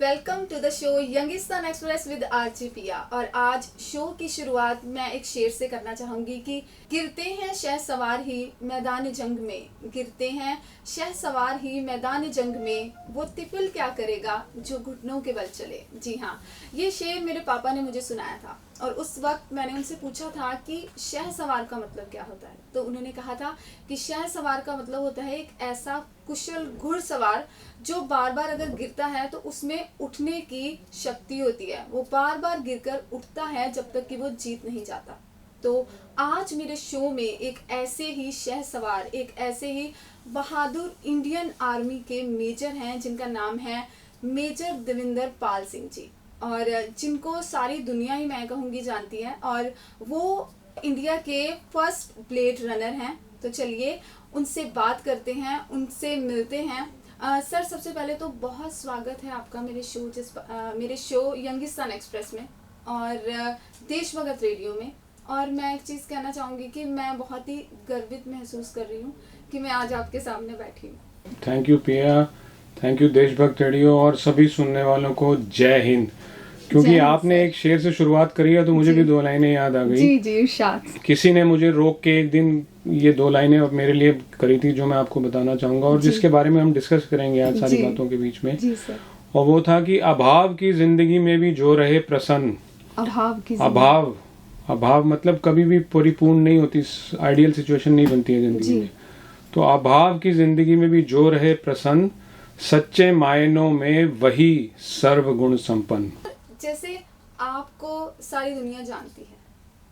Welcome to the show Youngistan express with RJ Piya. और आज show की शुरुआत मैं एक शेर से करना चाहूँगी कि गिरते हैं शहसवार ही मैदान जंग में, गिरते हैं शहसवार ही मैदान जंग में, वो तिफिल क्या करेगा जो घुटनों के बल चले। जी हाँ, ये शेर मेरे पापा ने मुझे सुनाया था और उस वक्त मैंने उनसे पूछा था कि शहसवार का मतलब क्या होता है। तो उन्होंने कहा था कि शहसवार का मतलब होता है एक ऐसा कुशल घुड़सवार जो बार बार अगर गिरता है तो उसमें उठने की शक्ति होती है, वो बार बार गिरकर उठता है जब तक कि वो जीत नहीं जाता। तो आज मेरे शो में एक ऐसे ही शहसवार, एक ऐसे ही बहादुर इंडियन आर्मी के मेजर हैं जिनका नाम है मेजर देविंदर पाल सिंह जी, और जिनको सारी दुनिया ही मैं कहूँगी जानती है, और वो इंडिया के फर्स्ट ब्लेड रनर हैं। तो चलिए उनसे बात करते हैं, उनसे मिलते हैं। सर, सबसे पहले तो बहुत स्वागत है आपका मेरे शो यंगिस्तान एक्सप्रेस में और देशभगत रेडियो में। और मैं एक चीज़ कहना चाहूँगी कि मैं बहुत ही गर्वित महसूस कर रही हूँ कि मैं आज आपके सामने बैठी हूँ। थैंक यू पिया, थैंक यू देशभक्त रेडियो और सभी सुनने वालों को जय हिंद। क्योंकि आपने एक शेर से शुरुआत करी है तो मुझे भी दो लाइनें याद आ गई। जी जी, इरशाद। किसी ने मुझे रोक के एक दिन ये दो लाइनें मेरे लिए करी थी जो मैं आपको बताना चाहूंगा और जिसके बारे में हम डिस्कस करेंगे आज सारी बातों के बीच में। जी सर। और वो था कि अभाव की जिंदगी में भी जो रहे प्रसन्न। अभाव मतलब कभी भी परिपूर्ण नहीं होती, आइडियल सिचुएशन नहीं बनती है जिंदगी में। तो अभाव की जिंदगी में भी जो रहे प्रसन्न, सच्चे मायनों में वही सर्वगुण संपन्न। जैसे आपको सारी दुनिया जानती है,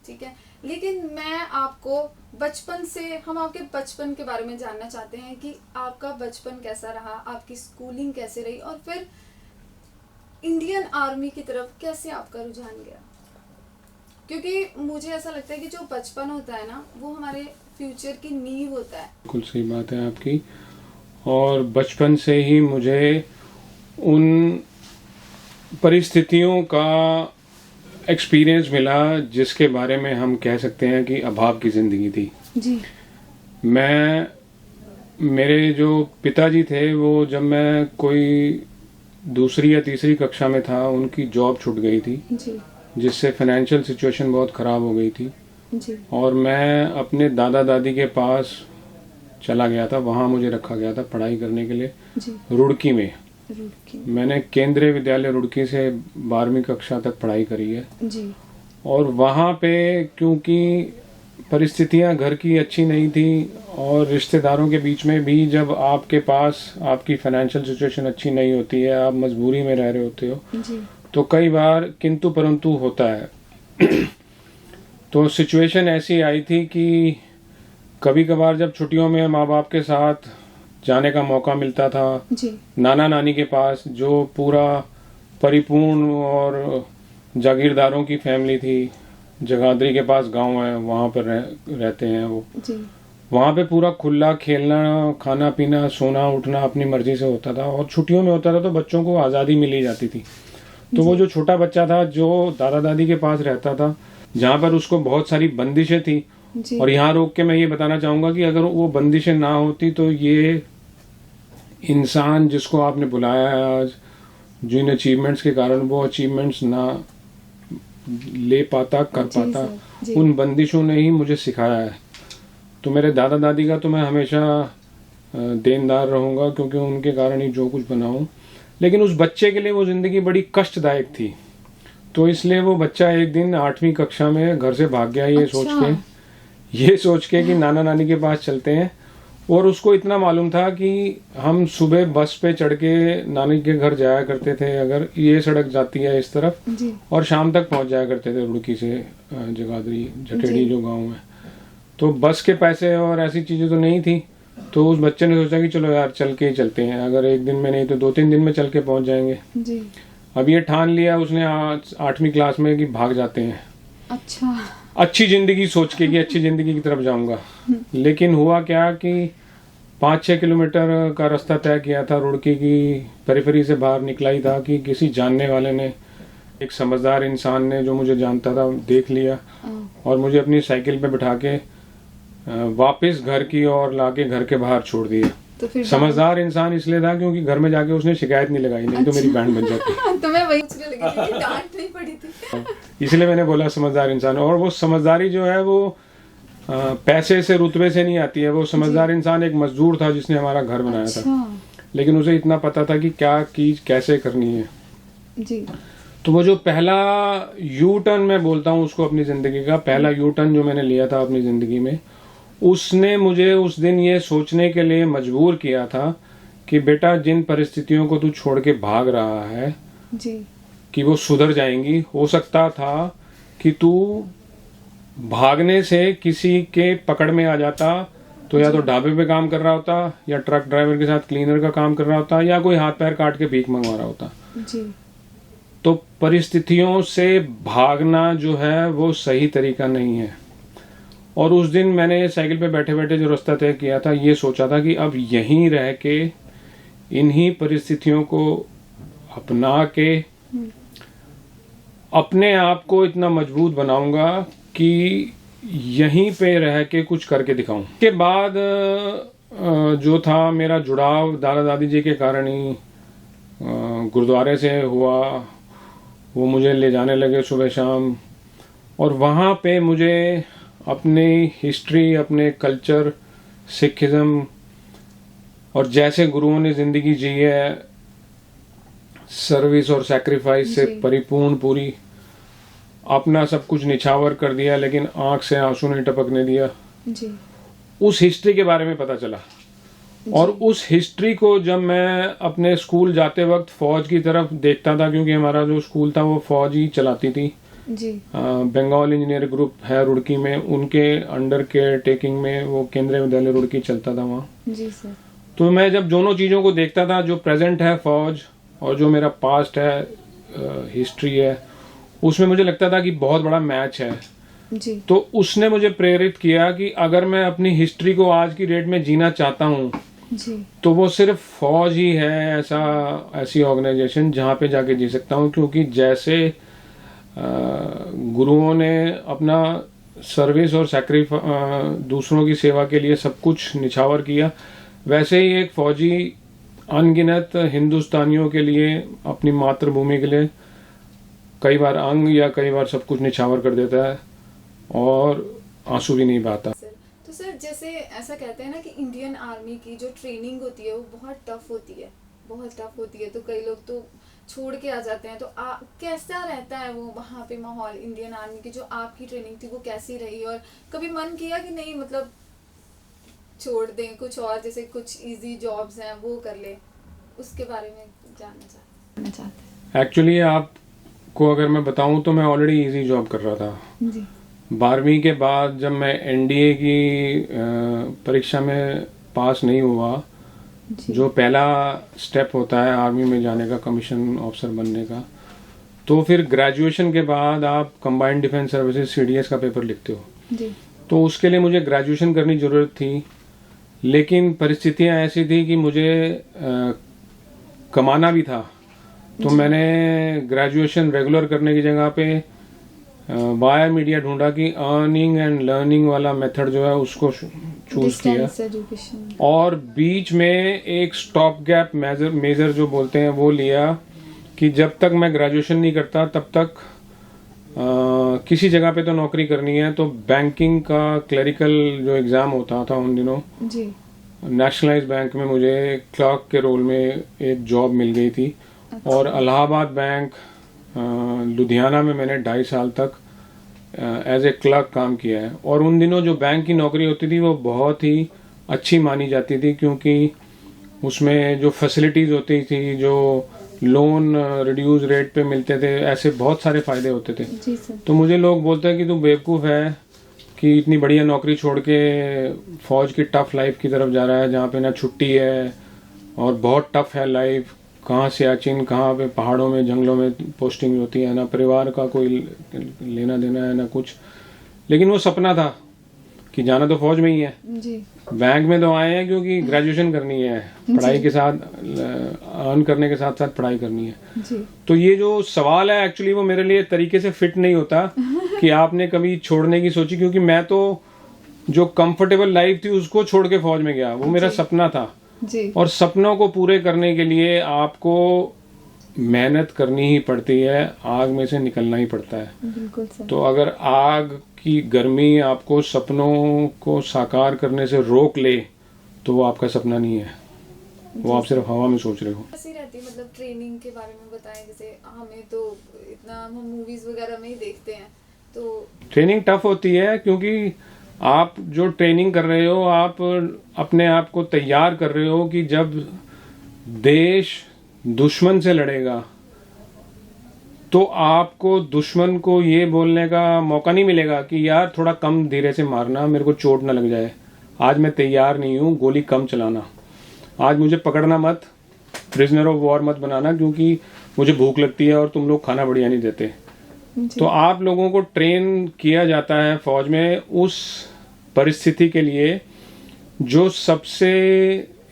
ठीक है, लेकिन मैं आपको बचपन से, हम आपके बचपन के बारे में जानना चाहते हैं कि आपका बचपन कैसा रहा, आपकी स्कूलिंग कैसे रही और फिर इंडियन आर्मी की तरफ कैसे आपका रुझान गया। क्योंकि मुझे ऐसा लगता है कि जो बचपन होता है ना, वो हमारे फ्यूचर की नींव होता है। बिल्कुल सही बात है आपकी। और बचपन से ही मुझे उन परिस्थितियों का एक्सपीरियंस मिला जिसके बारे में हम कह सकते हैं कि अभाव की जिंदगी थी। जी। मेरे जो पिताजी थे वो जब मैं कोई दूसरी या तीसरी कक्षा में था उनकी जॉब छूट गई थी जी। जिससे फाइनेंशियल सिचुएशन बहुत ख़राब हो गई थी जी। और मैं अपने दादा दादी के पास चला गया था। वहाँ मुझे रखा गया था पढ़ाई करने के लिए रुड़की में। मैंने केंद्रीय विद्यालय रुड़की से 12वीं कक्षा तक पढ़ाई करी है जी। और वहाँ पे क्योंकि परिस्थितियाँ घर की अच्छी नहीं थी और रिश्तेदारों के बीच में भी जब आपके पास आपकी फाइनेंशियल सिचुएशन अच्छी नहीं होती है, आप मजबूरी में रह रहे होते हो जी। तो कई बार किंतु परंतु होता है। तो सिचुएशन ऐसी आई थी कि कभी कभार जब छुट्टियों में माँ बाप के साथ जाने का मौका मिलता था जी। नाना नानी के पास, जो पूरा परिपूर्ण और जागीरदारों की फैमिली थी। जगाधरी के पास गांव है, वहाँ पर रहते हैं वो जी। वहाँ पे पूरा खुला खेलना, खाना पीना, सोना उठना अपनी मर्जी से होता था। और छुट्टियों में होता था तो बच्चों को आज़ादी मिली जाती थी। तो वो जो छोटा बच्चा था जो दादा दादी के पास रहता था, जहाँ पर उसको बहुत सारी बंदिशें थी। और यहाँ रोक के मैं ये बताना चाहूंगा कि अगर वो बंदिशें ना होती तो ये इंसान जिसको आपने बुलाया है आज, जिन अचीवमेंट्स के कारण वो अचीवमेंट्स ना ले पाता, कर पाता, उन बंदिशों ने ही मुझे सिखाया है। तो मेरे दादा दादी का तो मैं हमेशा देनदार रहूंगा क्योंकि उनके कारण ही जो कुछ बना हूं। लेकिन उस बच्चे के लिए वो जिंदगी बड़ी कष्टदायक थी। तो इसलिए वो बच्चा एक दिन 8वीं कक्षा में घर से भाग गया ये सोच के कि नाना नानी के पास चलते हैं। और उसको इतना मालूम था कि हम सुबह बस पे चढ़ के नानी के घर जाया करते थे, अगर ये सड़क जाती है इस तरफ, और शाम तक पहुंच जाया करते थे रुड़की से जगाधरी जटेड़ी जो गांव है। तो बस के पैसे और ऐसी चीजें तो नहीं थी। तो उस बच्चे ने सोचा कि चलो यार चल के ही चलते हैं, अगर एक दिन में नहीं तो 2-3 दिन में चल के पहुंच जाएंगे। जी। अब ये ठान लिया उसने 8वीं क्लास में कि भाग जाते हैं। अच्छा। अच्छी जिंदगी सोच के कि अच्छी जिंदगी की तरफ जाऊंगा। लेकिन हुआ क्या कि 5-6 किलोमीटर का रास्ता तय किया था, रुड़की की पेरिफेरी से बाहर निकला ही था कि किसी जानने वाले ने, एक समझदार इंसान ने जो मुझे जानता था, देख लिया और मुझे अपनी साइकिल पे बिठा के वापस घर की ओर लाके घर के बाहर छोड़ दिया। तो फिर समझदार इंसान इसलिए था क्योंकि घर में जाके उसने शिकायत नहीं लगाई, नहीं तो मेरी बैंड बन जाती। तो मैं वही पूछने लगी थी कि डांट नहीं पड़ी थी। इसलिए मैंने बोला समझदार इंसान। और वो समझदारी जो है वो पैसे से रुतबे से नहीं आती है। वो समझदार इंसान एक मजदूर था जिसने हमारा घर बनाया था, लेकिन उसे इतना पता था कि क्या चीज कैसे करनी है जी। तो वो जो पहला यू टर्न मैं बोलता हूँ उसको अपनी जिंदगी का पहला यू टर्न जो मैंने लिया था अपनी जिंदगी में, उसने मुझे उस दिन ये सोचने के लिए मजबूर किया था कि बेटा जिन परिस्थितियों को तू छोड़ के भाग रहा है जी, कि वो सुधर जाएंगी। हो सकता था कि तू भागने से किसी के पकड़ में आ जाता तो या तो ढाबे पे काम कर रहा होता, या ट्रक ड्राइवर के साथ क्लीनर का काम कर रहा होता, या कोई हाथ पैर काट के भीख मंगवा रहा होता जी। तो परिस्थितियों से भागना जो है वो सही तरीका नहीं है। और उस दिन मैंने साइकिल पे बैठे बैठे जो रास्ता तय किया था, ये सोचा था कि अब यहीं रह के इन्हीं परिस्थितियों को अपना के अपने आप को इतना मजबूत बनाऊंगा कि यहीं पे रह के कुछ करके दिखाऊं। के बाद जो था मेरा जुड़ाव दादा दादी जी के कारण ही गुरुद्वारे से हुआ। वो मुझे ले जाने लगे सुबह शाम, और वहाँ पे मुझे अपनी हिस्ट्री, अपने कल्चर, सिखिज्म और जैसे गुरुओं ने जिंदगी जी है सर्विस और सैक्रिफाइस से परिपूर्ण, पूरी अपना सब कुछ निछावर कर दिया, लेकिन आंख से आंसू नहीं टपकने दिया जी। उस हिस्ट्री के बारे में पता चला। और उस हिस्ट्री को जब मैं अपने स्कूल जाते वक्त फौज की तरफ देखता था, क्योंकि हमारा जो स्कूल था वो फौज ही चलाती थी जी। बंगाल इंजीनियर ग्रुप है रुड़की में, उनके अंडर केयर टेकिंग में वो केंद्रीय विद्यालय रुड़की चलता था वहाँ जी सर। तो मैं जब दोनों चीज़ों को देखता था, जो प्रेजेंट है फौज और जो मेरा पास्ट है हिस्ट्री है, उसमें मुझे लगता था कि बहुत बड़ा मैच है जी। तो उसने मुझे प्रेरित किया कि अगर मैं अपनी हिस्ट्री को आज की डेट में जीना चाहता हूँ जी, तो वो सिर्फ फौज ही है ऐसी ऑर्गेनाइजेशन जहाँ पे जाके जी सकता हूँ। क्योंकि जैसे गुरुओं ने अपना सर्विस और दूसरों की सेवा के लिए सब कुछ निछावर किया, वैसे ही एक फौजी अनगिनत हिंदुस्तानियों के लिए, अपनी मातृभूमि के लिए कई बार अंग या कई बार सब कुछ निछावर कर देता है और आंसू भी नहीं बहाता। तो सर जैसे ऐसा कहते हैं ना कि इंडियन आर्मी की जो ट्रेनिंग होती है वो बहुत टफ होती है, बहुत टफ होती है, तो कई लोग तो छोड़ के आ जाते हैं। तो कैसा रहता है वो वहाँ पे माहौल इंडियन आर्मी की? जो आपकी ट्रेनिंग थी वो कैसी रही, और कभी मन किया कि नहीं मतलब छोड़ दें कुछ और, जैसे कुछ इजी जॉब्स हैं वो कर ले, उसके बारे में जानना चाहते हैं। एक्चुअली आपको अगर मैं बताऊं तो मैं ऑलरेडी इजी जॉब कर रहा था जी। 12वीं के बाद जब मैं एनडीए की परीक्षा में पास नहीं हुआ, जो पहला स्टेप होता है आर्मी में जाने का, कमीशन ऑफिसर बनने का, तो फिर ग्रेजुएशन के बाद आप कंबाइंड डिफेंस सर्विसेज सीडीएस का पेपर लिखते हो जी। तो उसके लिए मुझे ग्रेजुएशन करनी ज़रूरत थी, लेकिन परिस्थितियां ऐसी थी कि मुझे कमाना भी था। तो मैंने ग्रेजुएशन रेगुलर करने की जगह पे वाया मीडिया ढूंढा कि अर्निंग एंड लर्निंग वाला मेथड जो है उसको चूज किया, और बीच में एक स्टॉप गैप मेजर जो बोलते हैं वो लिया कि जब तक मैं ग्रेजुएशन नहीं करता तब तक किसी जगह पे तो नौकरी करनी है। तो बैंकिंग का क्लरिकल जो एग्जाम होता था उन दिनों जी, नेशनलाइज बैंक में मुझे क्लर्क के रोल में एक जॉब मिल गई थी। अच्छा। और इलाहाबाद बैंक लुधियाना में मैंने 2.5 साल तक एज ए क्लर्क काम किया है। और उन दिनों जो बैंक की नौकरी होती थी वो बहुत ही अच्छी मानी जाती थी, क्योंकि उसमें जो फैसिलिटीज होती थी, जो लोन रिड्यूस रेट पे मिलते थे, ऐसे बहुत सारे फायदे होते थे। जी सर। तो मुझे लोग बोलते हैं कि तू बेवकूफ़ है कि इतनी बढ़िया नौकरी छोड़ के फौज की टफ लाइफ की तरफ जा रहा है, जहाँ पे ना छुट्टी है और बहुत टफ है लाइफ, कहाँ सियाचिन, कहाँ पे पहाड़ों में जंगलों में पोस्टिंग होती है, ना परिवार का कोई लेना देना है ना कुछ। लेकिन वो सपना था कि जाना तो फौज में ही है जी। बैंक में तो आए हैं क्योंकि ग्रेजुएशन करनी है, पढ़ाई के साथ अर्न करने के साथ साथ पढ़ाई करनी है जी। तो ये जो सवाल है एक्चुअली वो मेरे लिए तरीके से फिट नहीं होता कि आपने कभी छोड़ने की सोची, क्योंकि मैं तो जो कंफर्टेबल लाइफ थी उसको छोड़ के फौज में गया, वो मेरा सपना था। जी और सपनों को पूरे करने के लिए आपको मेहनत करनी ही पड़ती है, आग में से निकलना ही पड़ता है। बिल्कुल सर। तो अगर आग की गर्मी आपको सपनों को साकार करने से रोक ले तो वो आपका सपना नहीं है, वो आप सिर्फ हवा में सोच रहे हो। ऐसी रहती है, मतलब ट्रेनिंग के बारे में बताएं। जैसे हमें तो इतना हम मूवीज वगैरह में ही देखते हैं, तो ट्रेनिंग टफ होती है क्योंकि आप जो ट्रेनिंग कर रहे हो, आप अपने आप को तैयार कर रहे हो कि जब देश दुश्मन से लड़ेगा तो आपको दुश्मन को ये बोलने का मौका नहीं मिलेगा कि यार थोड़ा कम धीरे से मारना, मेरे को चोट ना लग जाए, आज मैं तैयार नहीं हूँ, गोली कम चलाना, आज मुझे पकड़ना मत, प्रिजनर ऑफ वॉर मत बनाना क्योंकि मुझे भूख लगती है और तुम लोग खाना बढ़िया नहीं देते। तो आप लोगों को ट्रेन किया जाता है फौज में उस परिस्थिति के लिए जो सबसे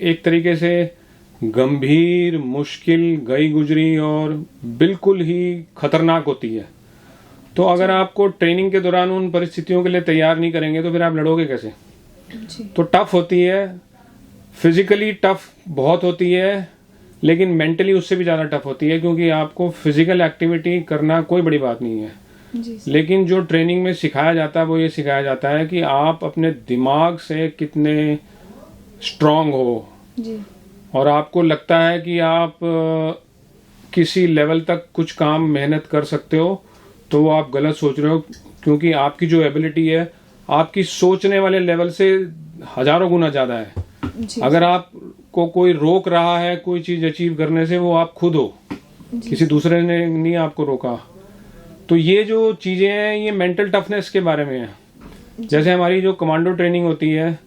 एक तरीके से गंभीर, मुश्किल, गई गुजरी और बिल्कुल ही खतरनाक होती है। तो अगर आपको ट्रेनिंग के दौरान उन परिस्थितियों के लिए तैयार नहीं करेंगे तो फिर आप लड़ोगे कैसे? तो टफ होती है, फिजिकली टफ बहुत होती है, लेकिन मेंटली उससे भी ज़्यादा टफ होती है क्योंकि आपको फिजिकल एक्टिविटी करना कोई बड़ी बात नहीं है। लेकिन जो ट्रेनिंग में सिखाया जाता है वो ये सिखाया जाता है कि आप अपने दिमाग से कितने स्ट्रांग हो जी। और आपको लगता है कि आप किसी लेवल तक कुछ काम मेहनत कर सकते हो तो वो आप गलत सोच रहे हो क्योंकि आपकी जो एबिलिटी है आपकी सोचने वाले लेवल से हजारों गुना ज़्यादा है। अगर आपको कोई रोक रहा है कोई चीज अचीव करने से, वो आप खुद हो, किसी दूसरे ने नहीं आपको रोका। तो ये जो चीजें हैं ये मेंटल टफनेस के बारे में है। जैसे हमारी जो कमांडो ट्रेनिंग होती है,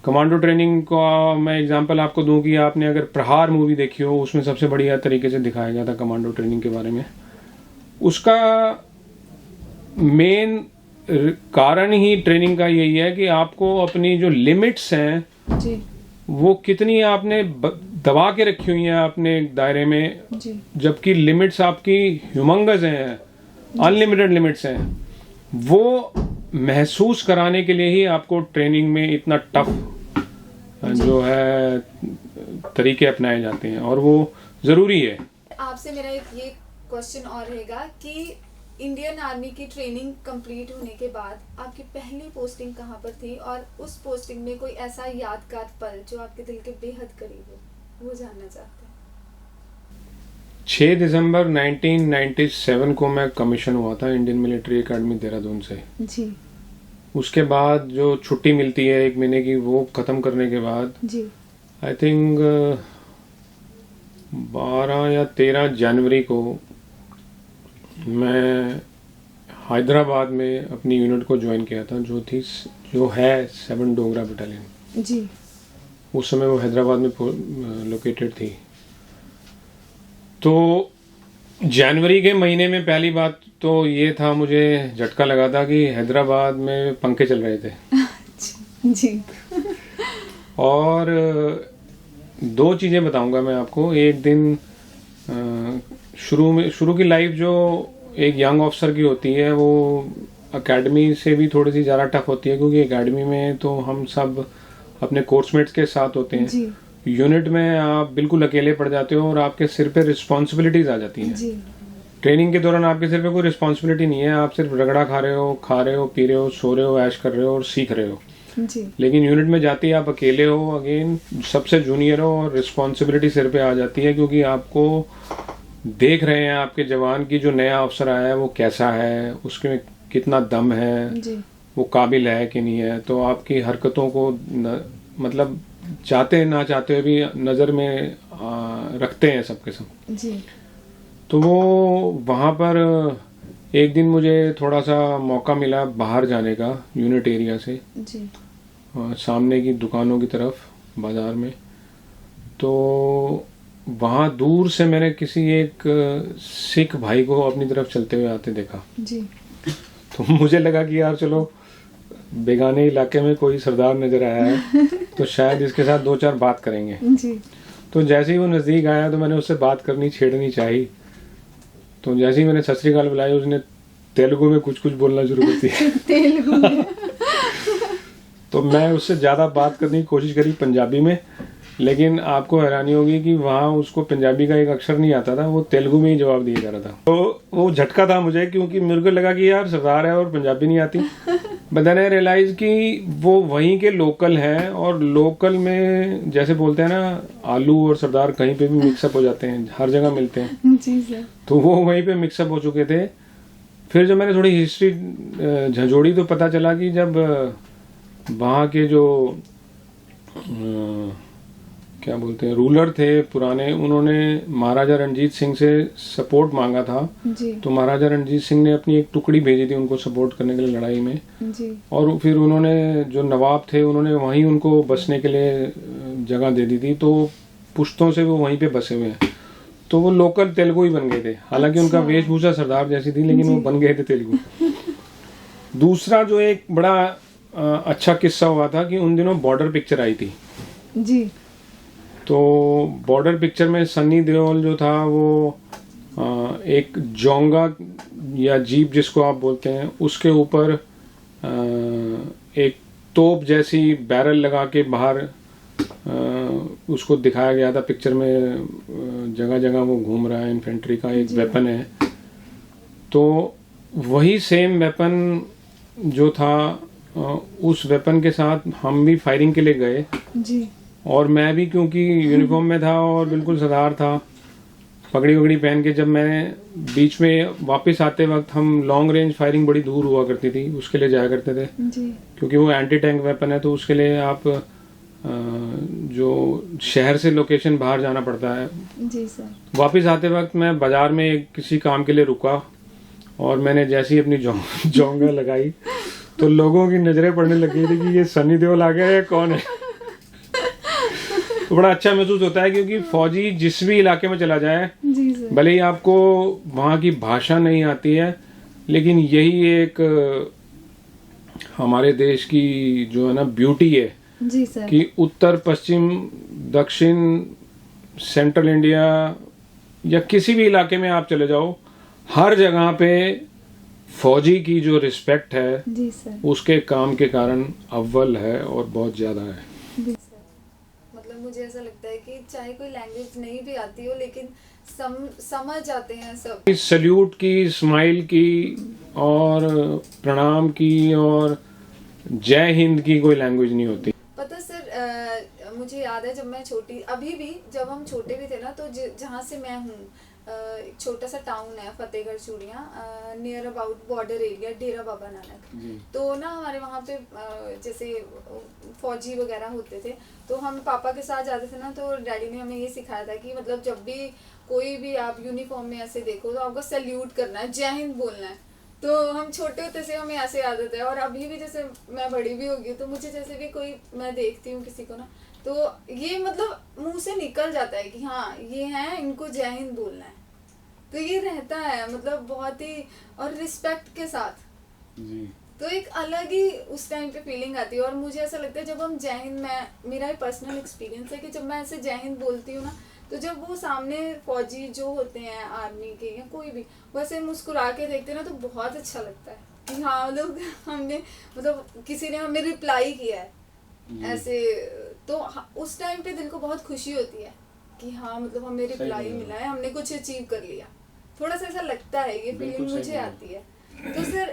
कमांडो ट्रेनिंग का मैं एग्जांपल आपको दूं कि आपने अगर प्रहार मूवी देखी हो, उसमें सबसे बढ़िया तरीके से दिखाया गया था कमांडो ट्रेनिंग के बारे में। उसका मेन कारण ही ट्रेनिंग का यही है कि आपको अपनी जो लिमिट्स हैं जी। वो कितनी आपने दबा के रखी हुई है अपने दायरे में जी। जबकि लिमिट्स आपकी ह्यूमंगस हैं, अनलिमिटेड लिमिट्स हैं। वो महसूस कराने के लिए ही आपको ट्रेनिंग में इतना टफ जो है तरीके अपनाए जाते हैं और वो जरूरी है। आपसे मेरा एक ये क्वेश्चन और रहेगा कि इंडियन आर्मी की ट्रेनिंग कंप्लीट होने के बाद आपकी पहली पोस्टिंग कहाँ पर थी और उस पोस्टिंग में कोई ऐसा यादगार पल जो आपके दिल के बेहद करीब हो, वो जानना चाहते हैं। 6 दिसंबर 1997 को मैं कमीशन हुआ था इंडियन मिलिट्री एकेडमी देहरादून से जी। उसके बाद जो छुट्टी मिलती है 1 महीने की, वो खत्म करने के बाद जी। आई थिंक 12 या 13 जनवरी को मैं हैदराबाद में अपनी यूनिट को ज्वाइन किया था जो है 7 डोगरा बटालियन जी। उस समय वो हैदराबाद में लोकेटेड थी। तो जनवरी के महीने में पहली बात तो ये था, मुझे झटका लगा था कि हैदराबाद में पंखे चल रहे थे जी। और 2 चीज़ें बताऊंगा मैं आपको। एक दिन शुरू की लाइफ जो एक यंग ऑफिसर की होती है वो एकेडमी से भी थोड़ी सी ज़्यादा टफ होती है क्योंकि एकेडमी में तो हम सब अपने कोर्समेट्स के साथ होते हैं जी। यूनिट में आप बिल्कुल अकेले पड़ जाते हो और आपके सिर पे रिस्पॉन्सिबिलिटीज आ जाती हैं। जी। ट्रेनिंग के दौरान आपके सिर पे कोई रिस्पॉन्सिबिलिटी नहीं है, आप सिर्फ रगड़ा खा रहे हो, पी रहे हो, सो रहे हो, ऐश कर रहे हो और सीख रहे हो। जी। लेकिन यूनिट में जाती है आप अकेले हो, अगेन सबसे जूनियर हो और रिस्पॉन्सिबिलिटी सिर पे आ जाती है क्योंकि आपको देख रहे हैं आपके जवान की जो नया अफसर आया है वो कैसा है, उसके कितना दम है, जी। वो काबिल है कि नहीं है। तो आपकी हरकतों को मतलब चाहते ना चाहते हुए भी नज़र में रखते हैं सबके सब। जी। तो वो वहाँ पर एक दिन मुझे थोड़ा सा मौका मिला बाहर जाने का यूनिट एरिया से जी। सामने की दुकानों की तरफ बाजार में। तो वहाँ दूर से मैंने किसी एक सिख भाई को अपनी तरफ चलते हुए आते देखा जी। तो मुझे लगा कि यार चलो बेगाने इलाके में कोई सरदार नजर आया है तो शायद इसके साथ 2-4 बात करेंगे। जी। तो जैसे ही वो नज़दीक आया तो मैंने उससे बात करनी छेड़नी चाहिए। तो जैसे ही मैंने सत श्री अकाल बुलाई उसने तेलुगु में कुछ बोलना शुरू कर दिया तेलुगु में तो मैं उससे ज़्यादा बात करने की कोशिश करी पंजाबी में, लेकिन आपको हैरानी होगी कि वहाँ उसको पंजाबी का एक अक्षर नहीं आता था, वो तेलुगु में ही जवाब दिया जा रहा था। तो वो झटका था मुझे, क्योंकि मेरे को लगा कि यार सरदार है और पंजाबी नहीं आती। बट देन आई रियलाइज कि वो वहीं के लोकल हैं, और लोकल में जैसे बोलते हैं ना, आलू और सरदार कहीं पे भी मिक्सअप हो जाते हैं, हर जगह मिलते हैं। जी सर। तो वो वहीं पे मिक्सअप हो चुके थे। फिर जब मैंने थोड़ी हिस्ट्री झंझोड़ी तो पता चला कि जब वहाँ के जो क्या बोलते हैं रूलर थे पुराने, उन्होंने महाराजा रणजीत सिंह से सपोर्ट मांगा था जी। तो महाराजा रणजीत सिंह ने अपनी एक टुकड़ी भेजी थी उनको सपोर्ट करने के लिए लड़ाई में जी। और फिर उन्होंने जो नवाब थे उन्होंने वहीं उनको बसने के लिए जगह दे दी थी, तो पुश्तों से वो वहीं पे बसे हुए हैं। तो वो लोकल तेलुगु ही बन गए थे, हालांकि उनका वेशभूषा सरदार जैसी थी, लेकिन वो बन गए थे तेलुगु। दूसरा जो एक बड़ा अच्छा किस्सा हुआ था कि उन दिनों बॉर्डर पिक्चर आई थी जी। तो बॉर्डर पिक्चर में सन्नी देओल जो था वो एक जोंगा या जीप जिसको आप बोलते हैं उसके ऊपर एक तोप जैसी बैरल लगा के बाहर उसको दिखाया गया था पिक्चर में। जगह जगह वो घूम रहा है, इन्फेंट्री का एक वेपन है। तो वही सेम वेपन जो था उस वेपन के साथ हम भी फायरिंग के लिए गए जी। और मैं भी क्योंकि यूनिफॉर्म में था और बिल्कुल सरदार था, पगड़ी वगड़ी पहन के, जब मैं बीच में वापस आते वक्त हम लॉन्ग रेंज फायरिंग बड़ी दूर हुआ करती थी उसके लिए जाया करते थे जी। क्योंकि वो एंटी टैंक वेपन है, तो उसके लिए आप जो शहर से लोकेशन बाहर जाना पड़ता है। जी सर। वापस आते वक्त मैं बाजार में किसी काम के लिए रुका और मैंने जैसी अपनी जोंगा लगाई तो लोगों की नजरें पड़ने लगी थी कि ये सनी देओल आ गया है, कौन है। तो बड़ा अच्छा महसूस होता है क्योंकि फौजी जिस भी इलाके में चला जाए, जी सर, भले ही आपको वहाँ की भाषा नहीं आती है, लेकिन यही एक हमारे देश की जो है ना ब्यूटी है जी सर, कि उत्तर पश्चिम दक्षिण सेंट्रल इंडिया या किसी भी इलाके में आप चले जाओ, हर जगह पे फौजी की जो रिस्पेक्ट है जी सर, उसके काम के कारण अव्वल है और बहुत ज्यादा है। जी सर। मतलब मुझे ऐसा लगता है कि चाहे कोई लैंग्वेज नहीं भी आती हो लेकिन समझ जाते हैं सब। सल्यूट की, स्माइल की और प्रणाम की और जय हिंद की कोई लैंग्वेज नहीं होती। पता सर, मुझे याद है जब मैं छोटी, अभी भी जब हम छोटे भी थे ना, तो जहाँ से मैं हूँ एक छोटा सा टाउन है फतेहगढ़ चूड़ियाँ, near about border area Dera Baba Nanak. तो ना हमारे वहाँ पे जैसे फौजी वगैरह होते थे तो हम पापा के साथ जाते थे ना, तो डैडी ने हमें ये सिखाया था कि मतलब जब भी कोई भी आप यूनिफॉर्म में ऐसे देखो तो आपको सैल्यूट करना है, जय हिंद बोलना है। तो हम छोटे होते से हमें ऐसे आदत है, और अभी भी जैसे मैं बड़ी भी होगी तो मुझे जैसे भी कोई मैं देखती हूँ किसी को ना, तो ये मतलब मुंह से निकल जाता है कि हाँ ये है, इनको जय हिंद बोलना है। तो ये रहता है मतलब बहुत ही, और रिस्पेक्ट के साथ जी। तो एक अलग ही उस टाइम पे फीलिंग आती है। और मुझे ऐसा लगता है जब हम जय हिंद, मेरा पर्सनल एक्सपीरियंस है कि जब मैं ऐसे जय हिंद बोलती हूँ ना, तो जब वो सामने फौजी जो होते हैं आर्मी के या कोई भी वैसे मुस्कुरा के देखते हैं ना, तो बहुत अच्छा लगता है कि हाँ लोग हमने मतलब किसी ने हमें रिप्लाई किया है ऐसे। तो उस टाइम पे दिल को बहुत खुशी होती है कि हाँ मतलब हमें रिप्लाई मिला है, हमने कुछ अचीव कर लिया। थोड़ा सा ऐसा लगता है, ये फीलिंग मुझे आती है। तो सर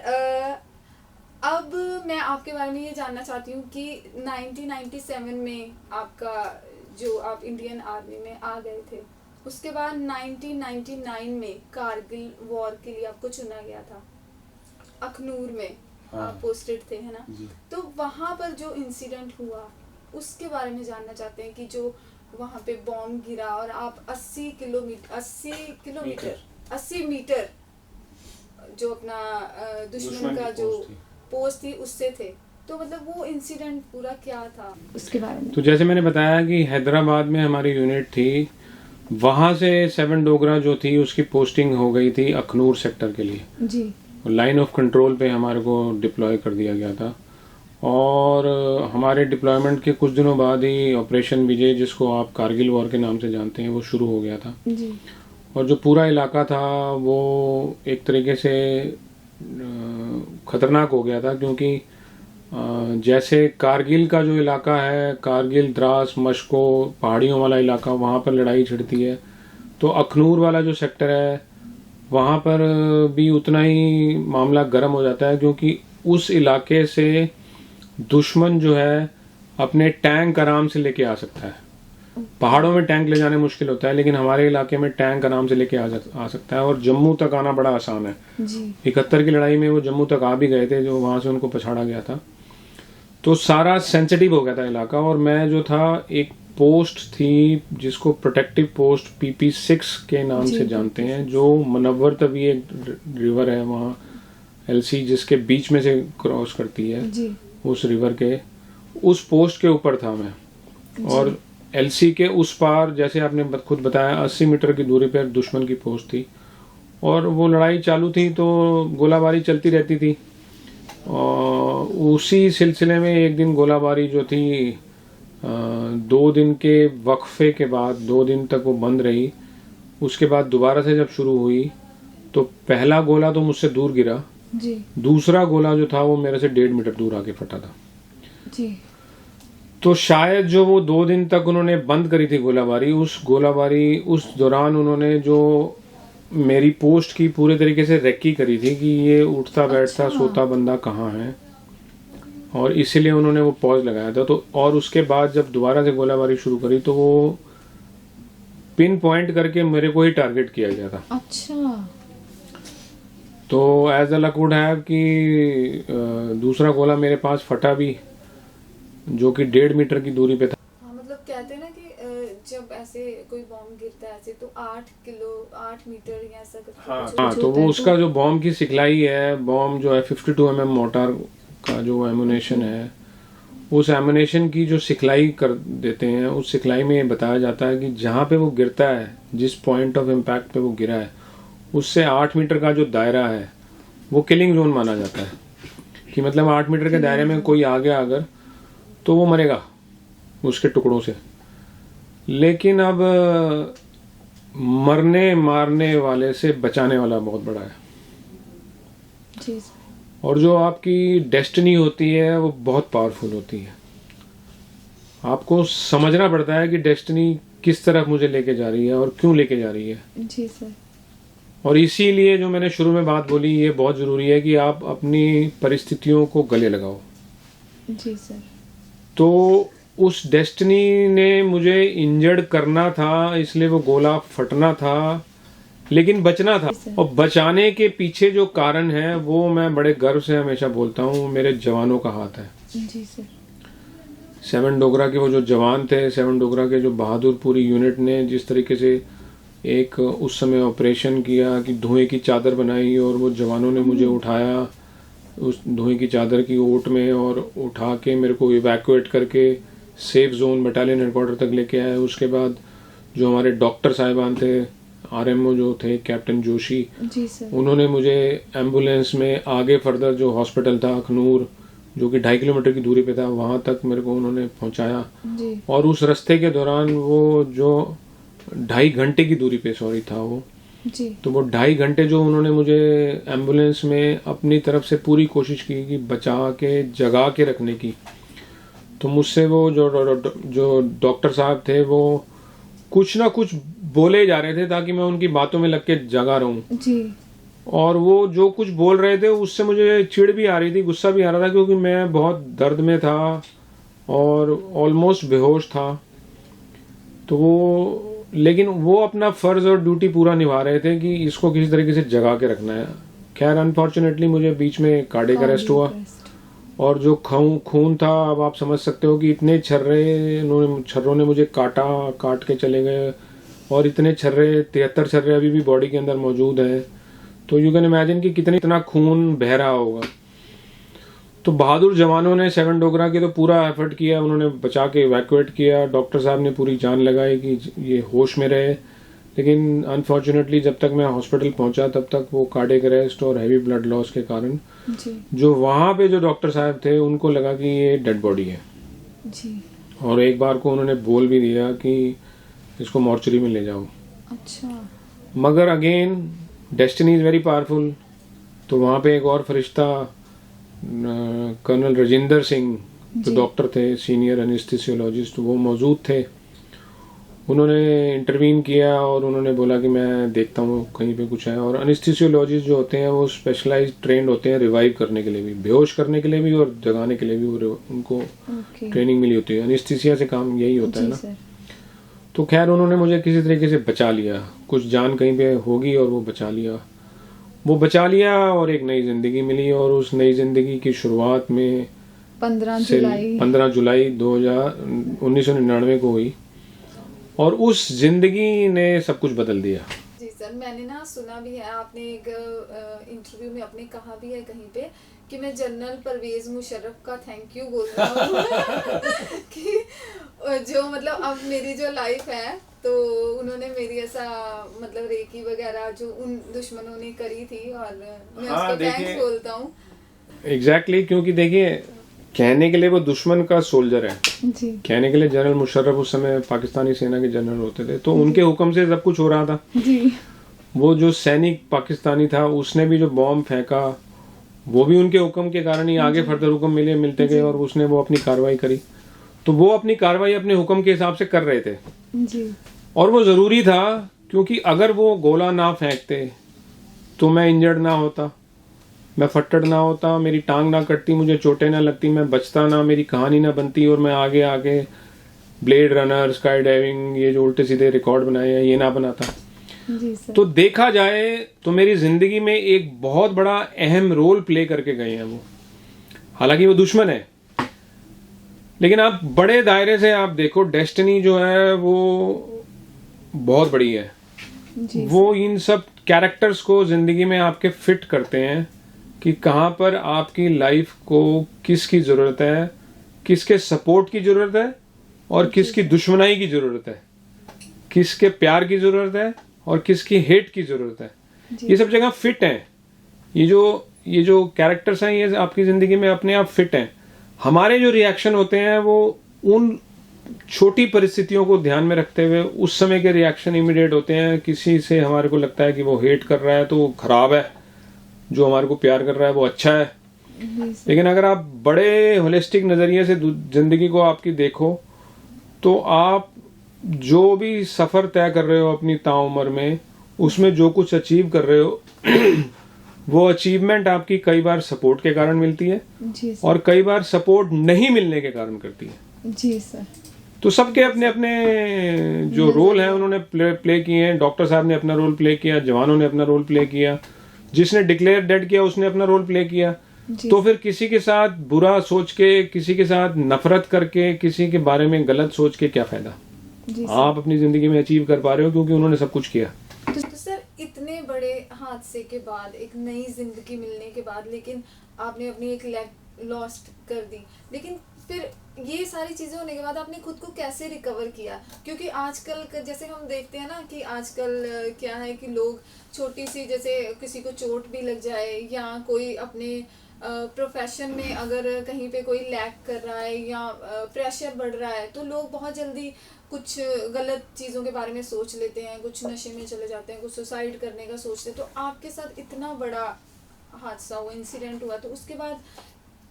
अब मैं आपके बारे में ये जानना चाहती हूँ कि 1997 में आपका जो आप इंडियन आर्मी में आ गए थे, उसके बाद 1999 में कारगिल वॉर के लिए आपको चुना गया था, अखनूर में आप पोस्टेड थे, है ना। तो वहाँ पर जो इंसिडेंट हुआ उसके बारे में जानना चाहते हैं कि जो वहाँ पे बॉम्ब गिरा और आप 80 मीटर जो अपना दुश्मन का जो पोस्ट थी उससे थे, तो मतलब वो इंसिडेंट पूरा क्या था उसके बारे में। तो जैसे मैंने बताया कि हैदराबाद में हमारी यूनिट थी, वहां से 7 डोगरा जो थी उसकी पोस्टिंग हो गई थी अखनूर सेक्टर के लिए जी। लाइन ऑफ कंट्रोल पे हमारे को डिप्लॉय कर दिया गया था। और हमारे डिप्लॉयमेंट के कुछ दिनों बाद ही ऑपरेशन विजय, जिसको आप कारगिल वॉर के नाम से जानते हैं, वो शुरू हो गया था जी। और जो पूरा इलाका था वो एक तरीके से खतरनाक हो गया था, क्योंकि जैसे कारगिल का जो इलाका है, कारगिल, द्रास, मशको, पहाड़ियों वाला इलाका, वहाँ पर लड़ाई छिड़ती है। तो अखनूर वाला जो सेक्टर है वहाँ पर भी उतना ही मामला गर्म हो जाता है, क्योंकि उस इलाके से दुश्मन जो है अपने टैंक आराम से लेके आ सकता है। पहाड़ों में टैंक ले जाने मुश्किल होता है, लेकिन हमारे इलाके में टैंक आराम से लेके आ सकता है, और जम्मू तक आना बड़ा आसान है जी। 71 की लड़ाई में वो जम्मू तक आ भी गए थे, जो वहां से उनको पछाड़ा गया था। तो सारा सेंसिटिव हो गया था इलाका। और मैं जो था, एक पोस्ट थी जिसको प्रोटेक्टिव पोस्ट PP6 के नाम जी, से जानते हैं, जो मनव्वर तवी एक रिवर है वहाँ LC जिसके बीच में से क्रॉस करती है, जी। उस रिवर के उस पोस्ट के ऊपर था मैं। और LC के उस पार, जैसे आपने खुद बताया, 80 मीटर की दूरी पर दुश्मन की पोस्ट थी, और वो लड़ाई चालू थी तो गोलाबारी चलती रहती थी। और उसी सिलसिले में एक दिन गोलाबारी जो थी 2 दिन के वक्फे के बाद, 2 दिन तक वो बंद रही। उसके बाद दोबारा से जब शुरू हुई तो पहला गोला तो मुझसे दूर गिरा जी। दूसरा गोला जो था वो मेरे से 1.5 मीटर दूर आके फटा था जी। तो शायद जो वो 2 दिन तक उन्होंने बंद करी थी गोलाबारी, उस दौरान उन्होंने जो मेरी पोस्ट की पूरे तरीके से रेकी करी थी कि ये उठता बैठता सोता बंदा कहाँ है, और इसीलिए उन्होंने वो पॉज लगाया था। तो और उसके बाद जब दोबारा से गोलाबारी शुरू करी तो वो पिन पॉइंट करके मेरे को ही टारगेट किया गया था। अच्छा। तो as a luck would have कि दूसरा गोला मेरे पास फटा भी, जो कि 1.5 मीटर की दूरी पे था। हाँ, मतलब कहते हैं ना कि जब ऐसे कोई बॉम्ब गिरता है ऐसे तो 8 मीटर या ऐसा कुछ हाँ, तो वो उसका जो बॉम्ब की सिखलाई है, बॉम्ब जो है 52 mm मोटार का जो एमुनेशन है, उस एमुनेशन की जो सिखलाई कर देते हैं, उस सिखलाई में ये बताया जाता है कि जहाँ पे वो गिरता है, जिस पॉइंट ऑफ इम्पैक्ट पे वो गिरा है, उससे 8 मीटर का जो दायरा है वो किलिंग जोन माना जाता है। कि मतलब 8 मीटर के दायरे में कोई आ गया अगर, तो वो मरेगा उसके टुकड़ों से। लेकिन अब मरने मारने वाले से बचाने वाला बहुत बड़ा है। जी। और जो आपकी डेस्टिनी होती है वो बहुत पावरफुल होती है। आपको समझना पड़ता है कि डेस्टिनी किस तरफ मुझे लेके जा रही है और क्यों लेके जा रही है। जी सर। और इसीलिए जो मैंने शुरू में बात बोली, ये बहुत ज़रूरी है कि आप अपनी परिस्थितियों को गले लगाओ। जी सर। तो उस डेस्टिनी ने मुझे इंजर्ड करना था, इसलिए वो गोला फटना था, लेकिन बचना था। और बचाने के पीछे जो कारण है वो मैं बड़े गर्व से हमेशा बोलता हूँ, मेरे जवानों का हाथ है। जी सर। 7 डोगरा के वो जो जवान थे, 7 डोगरा के जो बहादुरपुरी यूनिट ने जिस तरीके से एक उस समय ऑपरेशन किया कि धुएं की चादर बनाई, और वो जवानों ने मुझे उठाया उस धुएं की चादर की ओट में और उठा के मेरे को इवैक्यूएट करके सेफ जोन बटालियन हेडक्वार्टर तक लेके आए। उसके बाद जो हमारे डॉक्टर साहिबान थे, RMO जो थे कैप्टन जोशी, जी सर, उन्होंने मुझे एम्बुलेंस में आगे फर्दर जो हॉस्पिटल था अखनूर, जो कि 2.5 किलोमीटर की दूरी पे था, वहां तक मेरे को उन्होंने पहुंचाया। जी। और उस रास्ते के दौरान वो जो 2.5 घंटे की दूरी पे था वो, जी। तो वो 2.5 घंटे जो उन्होंने मुझे एम्बुलेंस में अपनी तरफ से पूरी कोशिश की कि बचा के जगा के रखने की। तो मुझसे वो जो डॉक्टर साहब थे वो कुछ ना कुछ बोले जा रहे थे ताकि मैं उनकी बातों में लग के जगा रहूं। जी। और वो जो कुछ बोल रहे थे उससे मुझे चिढ़ भी आ रही थी, गुस्सा भी आ रहा था, क्योंकि मैं बहुत दर्द में था और ऑलमोस्ट बेहोश था। तो वो, लेकिन वो अपना फर्ज और ड्यूटी पूरा निभा रहे थे कि इसको किसी तरीके से जगा के रखना है। खैर अनफॉर्चुनेटली मुझे बीच में कार्डियक अरेस्ट हुआ, और जो खून था, अब आप समझ सकते हो कि इतने छर्रों ने मुझे काट के चले गए, और इतने 73 छर्रे अभी भी बॉडी के अंदर मौजूद है। तो यू कैन इमेजिन कि इतना खून बह रहा होगा। तो बहादुर जवानों ने 7 डोगरा के तो पूरा एफर्ट किया, उन्होंने बचा के इवैक्यूएट किया। डॉक्टर साहब ने पूरी जान लगाई कि ये होश में रहे, लेकिन अनफॉर्चुनेटली जब तक मैं हॉस्पिटल पहुंचा तब तक वो कार्डियक अरेस्ट और हैवी ब्लड लॉस के कारण जो वहां पे जो डॉक्टर साहब थे उनको लगा कि ये डेड बॉडी है। जी। और एक बार को उन्होंने बोल भी दिया कि इसको मॉर्चरी में ले जाओ। अच्छा। मगर again destiny is very powerful. तो वहां पे एक और फरिश्ता कर्नल राजेंद्र सिंह जो जी। डॉक्टर थे, सीनियर एनेस्थीसियोलॉजिस्ट, वो मौजूद थे। उन्होंने इंटरवीन किया और उन्होंने बोला कि मैं देखता हूँ कहीं पे कुछ है। और एनेस्थीसियोलॉजिस्ट जो होते हैं वो स्पेशलाइज ट्रेंड होते हैं रिवाइव करने के लिए भी, बेहोश करने के लिए भी और जगाने के लिए भी, उनको ओके। ट्रेनिंग मिली होती है। एनेस्थीसिया से काम यही होता है जी ना। सर। तो खैर उन्होंने मुझे किसी तरीके से बचा लिया, कुछ जान कहीं पे होगी और वो बचा लिया। और एक नई जिंदगी मिली। और उस नई जिंदगी की शुरुआत में 15 जुलाई 15 जुलाई 1999 को हुई। और उस जिंदगी ने सब कुछ बदल दिया। जी सर, मैंने ना सुना भी है, आपने एक इंटरव्यू में आपने कहा भी है कहीं पे कि मैं जनरल परवेज मुशर्रफ का थैंक यू बोल रहा हूँ कि जो मतलब अब मेरी जो लाइफ है तो उन्होंने मेरी ऐसा मतलब रेकी वगैरह जो उन दुश्मनों ने करी थी और मैं हाँ, उसको देखिए, थैंक्स बोलता हूँ। एग्जैक्टली क्योंकि देखिए, कहने के लिए वो दुश्मन का सोल्जर है, जी कहने के लिए जनरल मुशर्रफ उस समय पाकिस्तानी सेना के जनरल होते थे, तो उनके हुक्म से सब कुछ हो रहा था। जी वो जो सैनिक पाकिस्तानी था उसने भी जो बॉम्ब फेंका वो भी उनके हुक्म के कारण ही आगे फर्दर हुक्म मिलते गए और उसने वो अपनी कार्रवाई करी। तो वो अपनी कार्रवाई अपने हुक्म के हिसाब से कर रहे थे जी और वो जरूरी था, क्योंकि अगर वो गोला ना फेंकते तो मैं इंजर्ड ना होता, मैं फट्टड़ ना होता, मेरी टांग ना कटती, मुझे चोटें ना लगती, मैं बचता ना, मेरी कहानी ना बनती और मैं आगे आगे ब्लेड रनर, स्काई डाइविंग, ये जो उल्टे सीधे रिकॉर्ड बनाए हैं ये ना बनाता। जी सर। तो देखा जाए तो मेरी जिंदगी में एक बहुत बड़ा अहम रोल प्ले करके गए हैं वो। हालांकि वो दुश्मन है, लेकिन आप बड़े दायरे से आप देखो, डेस्टिनी जो है वो बहुत बड़ी है। जी वो इन सब कैरेक्टर्स को जिंदगी में आपके फिट करते हैं कि कहाँ पर आपकी लाइफ को किसकी जरूरत है, किसके सपोर्ट की जरूरत है और किसकी दुश्मनाई की जरूरत है, किसके प्यार की जरूरत है और किसकी हेट की जरूरत है। ये सब जगह फिट हैं। ये जो कैरेक्टर्स हैं ये आपकी जिंदगी में अपने आप फिट हैं। हमारे जो रिएक्शन होते हैं वो उन छोटी परिस्थितियों को ध्यान में रखते हुए उस समय के रिएक्शन इमीडिएट होते हैं। किसी से हमारे को लगता है कि वो हेट कर रहा है तो वो खराब है, जो हमारे को प्यार कर रहा है वो अच्छा है। लेकिन अगर आप बड़े होलिस्टिक नजरिए से जिंदगी को आपकी देखो तो आप जो भी सफर तय कर रहे हो अपनी ताउम्र में, उसमें जो कुछ अचीव कर रहे हो वो अचीवमेंट आपकी कई बार सपोर्ट के कारण मिलती है जी सर। और कई बार सपोर्ट नहीं मिलने के कारण करती है। जी सर। तो सबके अपने अपने जो रोल है उन्होंने प्ले किए हैं। डॉक्टर साहब ने अपना रोल प्ले किया, जवानों ने अपना रोल प्ले किया, जिसने डिक्लेयर डेड किया उसने अपना रोल प्ले किया। तो फिर किसी के साथ बुरा सोच के, किसी के साथ नफरत करके, किसी के बारे में गलत सोच के क्या फायदा। आप अपनी जिंदगी में अचीव कर पा रहे हो क्योंकि उन्होंने सब कुछ किया। तो सर, इतने बड़े हादसे के बाद, एक नई जिंदगी मिलने के बाद, लेकिन आपने अपनी एक लेग लॉस्ट कर दी, लेकिन फिर ये सारी चीजें होने के बाद आपने खुद को कैसे रिकवर किया? क्योंकि आजकल जैसे हम देखते हैं ना कि आजकल क्या है कि लोग छोटी सी, जैसे किसी को चोट भी लग जाए या कोई अपने प्रोफेशन में अगर कहीं पे कोई लैग कर रहा है या प्रेशर बढ़ रहा है तो लोग बहुत जल्दी कुछ गलत चीज़ों के बारे में सोच लेते हैं, कुछ नशे में चले जाते हैं, कुछ सुसाइड करने का सोचते हैं। तो आपके साथ इतना बड़ा हादसा हुआ, इंसिडेंट हुआ, तो उसके बाद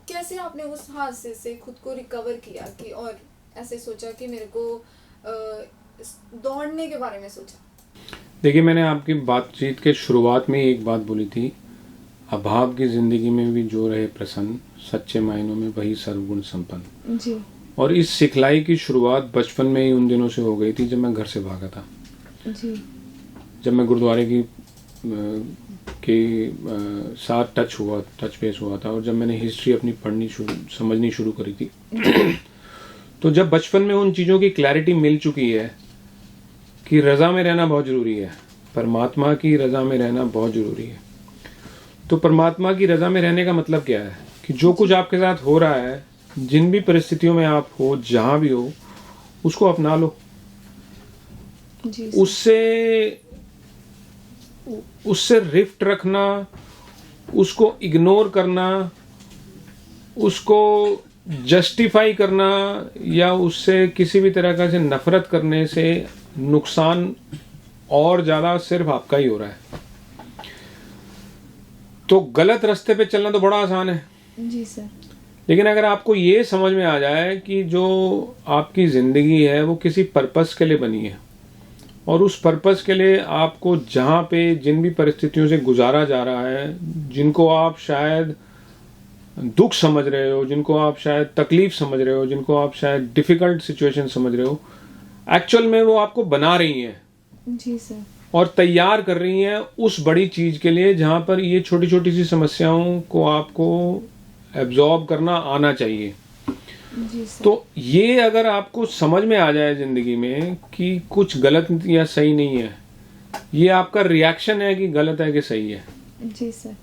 कैसे आपने उस हादसे से खुद को रिकवर किया कि और ऐसे सोचा कि मेरे को दौड़ने के बारे में सोचा? देखिए, मैंने आपकी बातचीत के शुरुआत में एक बात बोली थी, अभाव की जिंदगी में भी जो रहे प्रसन्न, सच्चे मायनों में वही सर्वगुण संपन्न। जी। और इस सिखलाई की शुरुआत बचपन में ही उन दिनों से हो गई थी जब मैं घर से भागा था। जी। जब मैं गुरुद्वारे के साथ टच बेस हुआ था और जब मैंने हिस्ट्री अपनी समझनी शुरू करी थी तो जब बचपन में उन चीज़ों की क्लैरिटी मिल चुकी है कि रज़ा में रहना बहुत ज़रूरी है, परमात्मा की रज़ा में रहना बहुत ज़रूरी है, तो परमात्मा की रज़ा में रहने का मतलब क्या है कि जो कुछ आपके साथ हो रहा है, जिन भी परिस्थितियों में आप हो, जहाँ भी हो, उसको अपना लो। जी। उससे रिफ्ट रखना, उसको इग्नोर करना, उसको जस्टिफाई करना या उससे किसी भी तरह का से नफरत करने से नुकसान और ज्यादा सिर्फ आपका ही हो रहा है। तो गलत रास्ते पे चलना तो बड़ा आसान है, जी सर। लेकिन अगर आपको ये समझ में आ जाए कि जो आपकी ज़िंदगी है वो किसी पर्पस के लिए बनी है, और उस पर्पस के लिए आपको जहाँ पे जिन भी परिस्थितियों से गुजारा जा रहा है, जिनको आप शायद दुख समझ रहे हो, जिनको आप शायद तकलीफ समझ रहे हो, जिनको आप शायद डिफ़िकल्ट सिचुएशन समझ रहे हो, एक्चुअल में वो आपको बना रही हैं जी सर। और तैयार कर रही हैं उस बड़ी चीज़ के लिए जहाँ पर ये छोटी छोटी सी समस्याओं को आपको एब्जॉर्ब करना आना चाहिए। जी सर। तो ये अगर आपको समझ में आ जाए ज़िंदगी में कि कुछ गलत या सही नहीं है, ये आपका रिएक्शन है कि गलत है कि सही है, जी सर।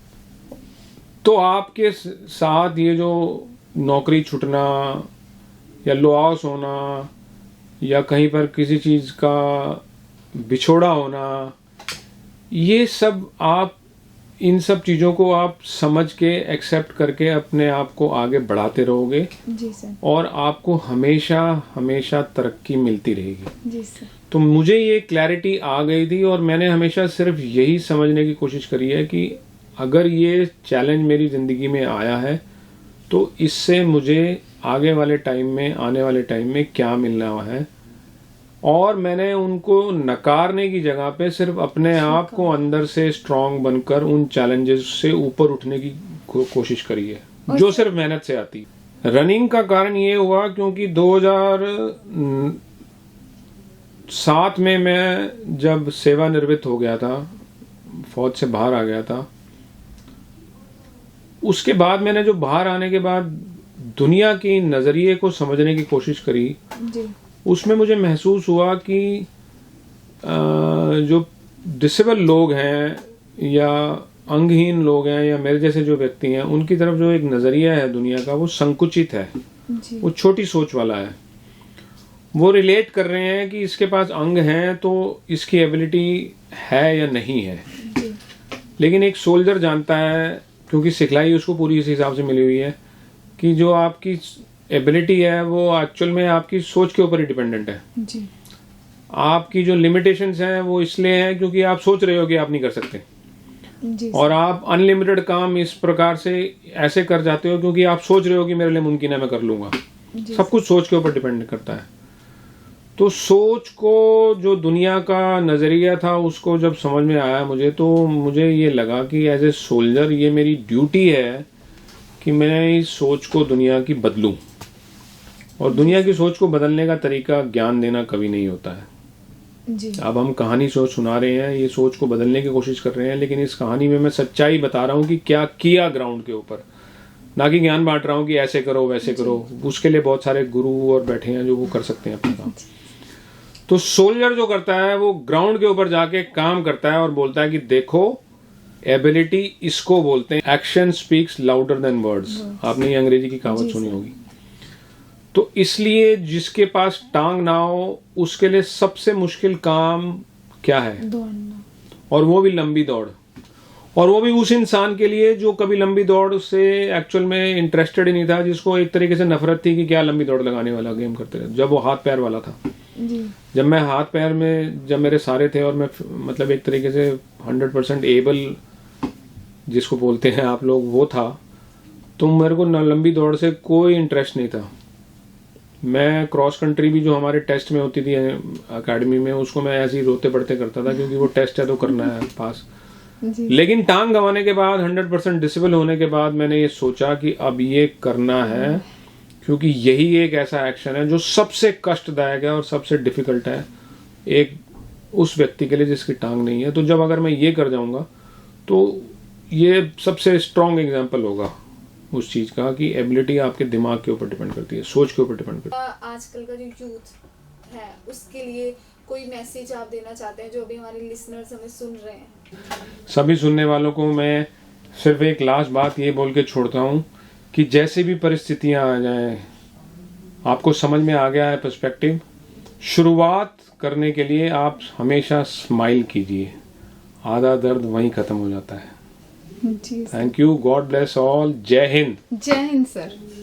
तो आपके साथ ये जो नौकरी छूटना या लॉस होना या कहीं पर किसी चीज़ का बिछोड़ा होना, ये सब आप इन सब चीज़ों को आप समझ के एक्सेप्ट करके अपने आप को आगे बढ़ाते रहोगे जी सर। और आपको हमेशा हमेशा तरक्की मिलती रहेगी। जी सर। तो मुझे ये क्लैरिटी आ गई थी और मैंने हमेशा सिर्फ यही समझने की कोशिश करी है कि अगर ये चैलेंज मेरी ज़िंदगी में आया है तो इससे मुझे आगे वाले टाइम में, आने वाले टाइम में क्या मिलना है, और मैंने उनको नकारने की जगह पे सिर्फ अपने आप को अंदर से स्ट्रांग बनकर उन चैलेंजेस से ऊपर उठने की कोशिश करी है, जो सिर्फ मेहनत से आती है। रनिंग का कारण ये हुआ क्योंकि 2007 में मैं जब सेवानिवृत्त हो गया था, फौज से बाहर आ गया था, उसके बाद मैंने जो बाहर आने के बाद दुनिया की नज़रिए को समझने की कोशिश करी, जी। उसमें मुझे महसूस हुआ कि जो डिसेबल लोग हैं या अंगहीन लोग हैं या मेरे जैसे जो व्यक्ति हैं, उनकी तरफ जो एक नज़रिया है दुनिया का, वो संकुचित है, जी। वो छोटी सोच वाला है। वो रिलेट कर रहे हैं कि इसके पास अंग हैं तो इसकी एबिलिटी है या नहीं है। जी। लेकिन एक सोल्जर जानता है, क्योंकि सिखलाई उसको पूरी इस हिसाब से मिली हुई है, कि जो आपकी एबिलिटी है वो एक्चुअल में आपकी सोच के ऊपर ही डिपेंडेंट है। जी। आपकी जो लिमिटेशंस हैं वो इसलिए हैं क्योंकि आप सोच रहे हो कि आप नहीं कर सकते, जी। और आप अनलिमिटेड काम इस प्रकार से ऐसे कर जाते हो क्योंकि आप सोच रहे हो कि मेरे लिए मुमकिन है, मैं कर लूंगा। जी। सब कुछ सोच के ऊपर डिपेंड करता है। तो सोच को, जो दुनिया का नज़रिया था, उसको जब समझ में आया मुझे, तो मुझे ये लगा कि एज ए सोल्जर ये मेरी ड्यूटी है कि मैं इस सोच को दुनिया की बदलूं। और दुनिया की सोच को बदलने का तरीका ज्ञान देना कभी नहीं होता है। जी। अब हम कहानी सोच सुना रहे हैं, ये सोच को बदलने की कोशिश कर रहे हैं, लेकिन इस कहानी में मैं सच्चाई बता रहा हूँ कि क्या किया ग्राउंड के ऊपर, ना कि ज्ञान बांट रहा हूँ कि ऐसे करो वैसे करो। उसके लिए बहुत सारे गुरु और बैठे हैं जो वो कर सकते हैं अपना काम। तो सोल्जर जो करता है वो ग्राउंड के ऊपर जाके काम करता है और बोलता है कि देखो, एबिलिटी इसको बोलते हैं action speaks louder than words. आपने ये अंग्रेजी की कहावत सुनी होगी। तो इसलिए जिसके पास टांग ना हो उसके लिए सबसे मुश्किल काम क्या है? दौड़ना। और वो भी लंबी दौड़, और वो भी उस इंसान के लिए जो कभी लंबी दौड़ से एक्चुअल में इंटरेस्टेड ही नहीं था, जिसको एक तरीके से नफरत थी कि क्या लंबी दौड़ लगाने वाला गेम करते रहे, जब वो हाथ पैर वाला था। जी। जब मैं हाथ पैर में, जब मेरे सारे थे और मैं मतलब एक तरीके से 100% एबल जिसको बोलते हैं आप लोग, वो था, तो मेरे को लंबी दौड़ से कोई इंटरेस्ट नहीं था। मैं क्रॉस कंट्री भी जो हमारे टेस्ट में होती थी एकेडमी में, उसको मैं ऐसे ही रोते पड़ते करता था क्योंकि वो टेस्ट है तो करना है पास। जी। लेकिन टांग गंवाने के बाद, 100% डिसेबल होने के बाद, मैंने ये सोचा कि अब ये करना है, क्योंकि यही एक ऐसा एक्शन है जो सबसे कष्टदायक है और सबसे डिफिकल्ट है एक उस व्यक्ति के लिए जिसकी टांग नहीं है। तो जब अगर मैं ये कर जाऊंगा तो ये सबसे स्ट्रॉन्ग एग्जाम्पल होगा उस चीज का कि एबिलिटी आपके दिमाग के ऊपर डिपेंड करती है, सोच के ऊपर डिपेंड करती है। आजकल का जो यूथ है उसके लिए कोई मैसेज आप देना चाहते हैं, जो अभी हमारे लिसनर्स हमें सुन रहे हैं? सभी सुनने वालों को मैं सिर्फ एक लास्ट बात ये बोल के छोड़ता हूँ कि जैसे भी परिस्थितियां आ जाएं, आपको समझ में आ गया है पर्सपेक्टिव, शुरुआत करने के लिए आप हमेशा स्माइल कीजिए, आधा दर्द वहीं खत्म हो जाता है। जी। Thank you, God bless all, जय हिंद। जय हिंद सर।